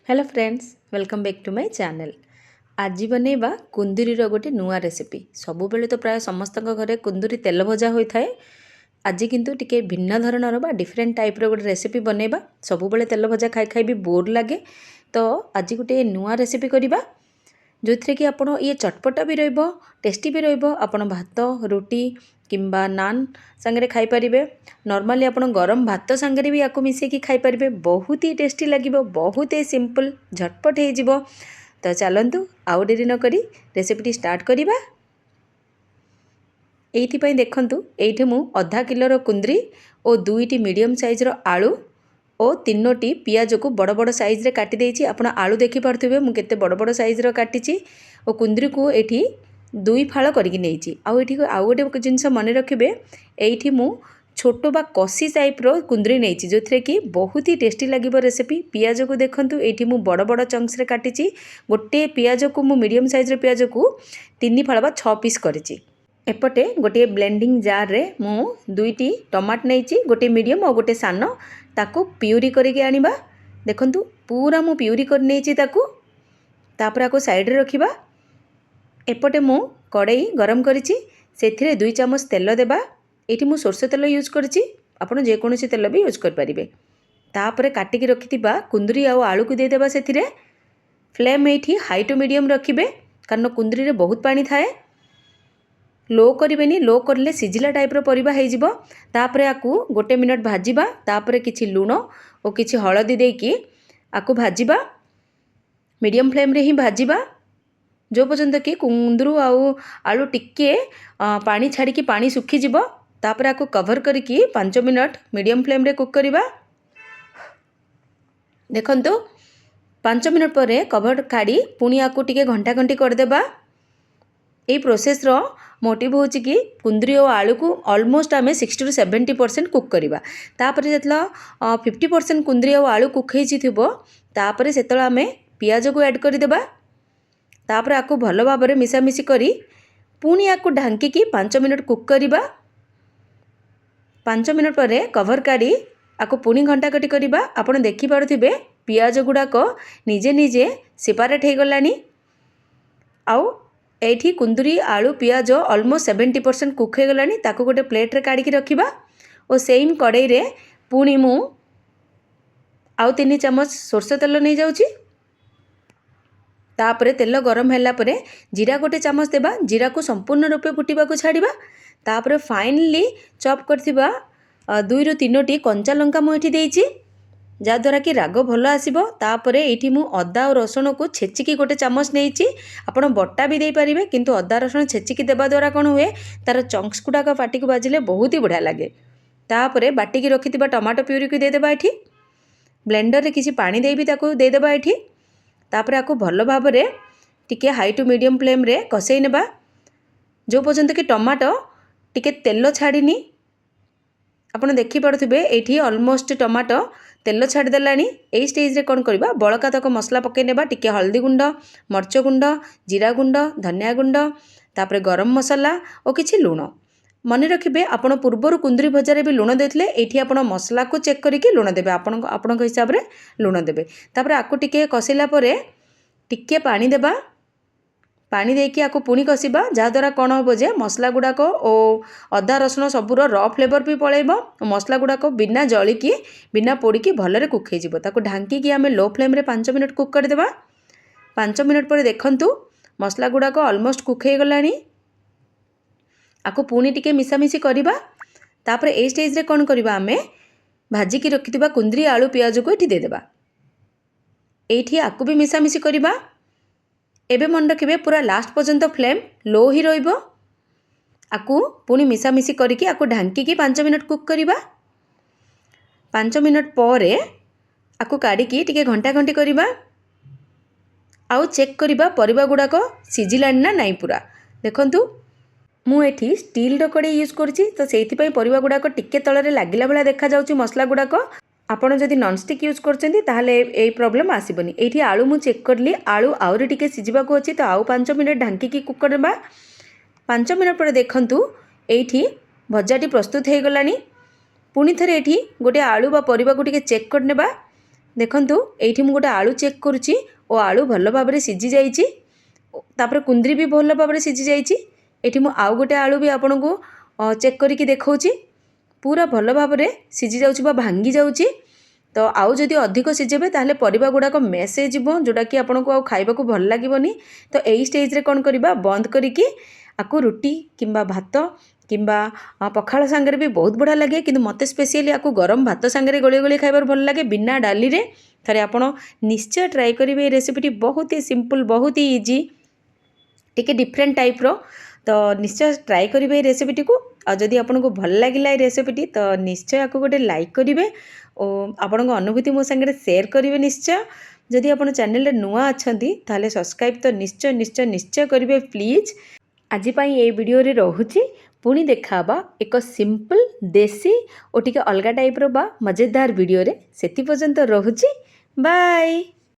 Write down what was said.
Hello friends, welcome back to my channel. आज बनैबा कुंदुरीर गोटे नुआ रेसिपी। सब बेले तो प्राय समस्त घरे कुंदुरी तेल भजा होता है। आज किंतु टिके भिन्न धरणर बा डिफरेंट टाइप रो गोटे रेसिपी बनैबा। सब बेले तेल भजा खाई खाई भी बोर लगे, तो आज गोटे नुआ रेसिपी करबा जो थी कि आपण ये चटपटा भी रहिबो, टेस्टी भी रहिबो। आपण भात रुटी किंबा नान सांगरे खाई परिबे। नॉर्मली आपण गरम भात सांगरे भी याको मिसेकी खाई परिबे। बहुत ही टेस्टी लागिबो, बहुत ही सिंपल झटपट हो जिवो। तो चलंतु आउ डेरी न करी रेसिपीटी स्टार्ट करिबा। एइथिपाई देखंतु एइठे मु आधा किलोर कुंदरी और दुईटी मीडियम साइजर आलू और तीनोटी पियाज को बड़ बड़ साइज रे काटी देछि। आपण आलू देखि पारथुबे मु केते बड़ बड़ साइज रो काटिछि और कुंदरी को एठी दुई फाळ करिकि नेछि। आउ एठी आउ गोटे जिनस मन रखिबे, एइठी मु छोट बा कसी टाइप रो कुंदरी नेछि जो थरे कि बहुत ही टेस्टी लागिबो रेसिपी। पियाज को देखंतु एठी मु बड़ बड़ चंक्स रे काटिछि। गोटे पियाज को मु मीडियम साइज रे पियाज को तीन फाळ बा 6 पीस करिछि। एपटे गोटे ब्लेंडिंग जार रे मु दुईटी टमाट नेछि, गोटे मीडियम और गोटे सान ताकू प्यूरी करके आनिबा। देखंतु पूरा मु प्यूरी कर नेछि ताकू। तापर आको साइड रे रखिबा। एपटे मु कड़ाई गरम करिछि, सेथिरे 2 चम्मच तेल देबा। एठी मु सरसो तेल यूज करछि, आपण जे कोनोसी तेल भी यूज कर परिबे। तापर काटिकी रखिथिबा कुंदरी आ आलू को दे देबा सेथिरे। फ्लेम एठी हाई टू मीडियम रखिबे, कारण कुंदरी रे बहुत पानी थाए। लो करिवेनी, लो करले सिझिला टाइप रो परिबा हे जिवो। तापरे आकु गोटे मिनट भाजिबा। तापरे किछि लूण और किछि हळदी देकी आकु भाजिबा। मीडियम फ्लेम रे ही भाजिबा जो पर्यंत कि कुंदरू आउ आलू टिके पानी छाड़ी पानी सुखी जिवो। तापरे आकु कवर करिकी 5 मिनट मीडियम फ्लेम रे कुक करिबा। देखंतु 5 मिनट परे कवर काढ़ी पुणी आकु टिके घंटा घंटी कर देबा। एई प्रोसेस रो मोटिव होची कि कुंदरी और आलू को ऑलमोस्ट आमे 60 to 70% कुक करिबा। तापरे जेतला 50% कुंदरी और आलू कुक हेछि थिबो, तापरे सेतला आमे पियाज को ऐड करि देबा। तापरे आकु भलो भाबरे मिसा मिसी करी पुणी आकु ढांकी की 5 मिनट कुक करिबा। 5 मिनट परे कवर काढ़ी आकु पुणी घंटा कटी करिबा। आपण देखि पारुथिबे पियाज गुडाक निजे निजे सेपरेट हे गलानी। आउ एठी कुंदरी आलू पियाज ऑलमोस्ट 70% कुक हो गलानी। ताको गोटे प्लेट रे काढ़ी रखिबा और सेम कड़ाई रे पुणी मु आउ 3 चम्मच सरसो तेल नहीं जाउची। तापरे तेल गरम हैला परे जीरा गोटे चम्मच देबा। जीरा को संपूर्ण रूपे फुटिबा को छाड़िबा। तापरे फाइनली चॉप करथिबा 2 ରୁ 3टी कंचा लंका मु एठी देइची, जहाँद्वारा कि राग भल आसो। तापरे एठी मु अदा और रसुण को छेचिकी गोटे चम्मच नहीं। आपण बटा भी दे पारिबे, किंतु अदा रसुण छेचिकी देबा द्वारा कौन हुए तार चंक्स गुड़ाक पाटी को बाजिले बहुत ही बढ़िया लगे। तापरे बाटिकी रखिथिबा टमाटो प्यूरी को दे देबा। एठी ब्लेंडर रे किसी पानी देबी ताको दे देबा एठी। तापरे आको भल भाबरे टिके हाई टू मीडियम फ्लेम रे कसेई नेबा जो पर्यंत कि टमाटो टिके तेल छाड़ीनी। आपण देखि पारुथिबे एठी ऑलमोस्ट टमाटो तेल छाड़ी देलानी। एई स्टेज रे कोन करबा, बळका तक मसला पके नेबा। टिके हल्दी गुंड, मर्च गुंड, जीरा गुंड, धनिया गुंड, तापरे गरम मसला और किछि लूण। मन रखिबे आपण पूर्वर कुंदरी भजारे भी लूण देथिले, एठी आपण मसला को चेक करिके लूण देबे। आपण हिसाब रे लूण देबे। तापरे आकु टिके कसिला परे टिके पानी देबा। पानी देकी आकु पुणी कसिबा, जहाँद्वारा कौन हम जे मसला गुड़ाक और अदा रसुण सबूर र फ्लेवर भी पलैब। मसला गुड़ाक बिना जलिकी बिना पोड़ीकी भलरे कुक हो। ताकु ढांकी आमे लो फ्लेम रे 5 मिनट कुक करदेबा। 5 मिनट पर देखंतु मसला गुड़ाक ऑलमोस्ट कुक हो गलानी। आकु पुणी टिके मिसामिसी करिबा। तापरे ए स्टेज रे कौन करबा, आमे भाजिकी रखिथिबा कुंदरी आलू पियाज को एठी दे देबा। एठी आकु भी मिसामिसी करिबा। एबे मन रखिबे पूरा लास्ट पर्यंत फ्लेम लो ही रहिबो। आकु पुणी मिसामिसी करिकी आकु ढांकी की 5 मिनट कुक करिबा। 5 मिनट परे आकु काढ़िकी टिके घंटा घंटी करिबा। आउ चेक करिबा परिबा गुड़ाक सिझिलानी ना नाई पूरा। देखंतु मु एठी स्टील रो कड़ाई यूज करछि, तो सेइथि पई परिबा गुड़ाक टिके तळरे लागिला बेला देखा जाउछि मसला गुड़ाक। आपण जदि नॉनस्टिक यूज करछन्ती ताहले ए प्रॉब्लम आसीबनी। एठी आलू मु चेक करली, आलू आउरी टिके सिझिबा को अछि, तो आउ 5 मिनट ढांकी की कुक करबा। 5 मिनट पर देखंतु एठी भजाटी प्रस्तुत हे गलानी। पुणी थरे एठी गोटे आलू बा परिबा को टिके चेक कर नेबा। देखंतु एठी मु गोटे आलू चेक करुच्ची ओ आलू भल भाव में सीझी जाइए तापर कुंदरी भी भल भाव में सीझी जाइए एठी मु आउ गोटे आलू भी आपन को चेक करके देखौची पूरा भल भाव में सीझी जाउची बा भांगी जाउची तो आउ जदि अधिक सीझेबे ताहले परिबा गुड़ाक मेस हो जोटा कि आपन को आउ खाइबाकू भल लागिबनी तो एई स्टेज रे कोन करिबा बंद करिकी आकु रुटी किंबा भात किंबा पखाड़ सांगरे भी बहुत बढ़िया लगे किंतु मते स्पेशली आकु गरम भात सांगरे गोली गोली खाइबार भल लगे बिना डाली रे थरे आपण निश्चय ट्राई करिवे ए रेसिपीटी बहुत ही सिंपल बहुत ही इजी टिके डिफरेंट टाइप रो तो निश्चय ट्राई करिवे ए रेसिपीटी को आ जदि आपन को भल लागिला ए रेसिपीटी तो निश्चय आकु गोटे लाइक करिवे और आपण अनुभूति मो संगे शेयर करिवे निश्चय जदि आपण चैनल रे नुआ अछंती ताले सब्सक्राइब तो निश्चय निश्चय निश्चय करिवे प्लीज आज पाई ए वीडियो रे रहुची पुणी देखाबा एक सिंपल देसी और टिके अलगा टाइप रो बा मजेदार वीडियो रे सेति पर्यंत रहुची बाय।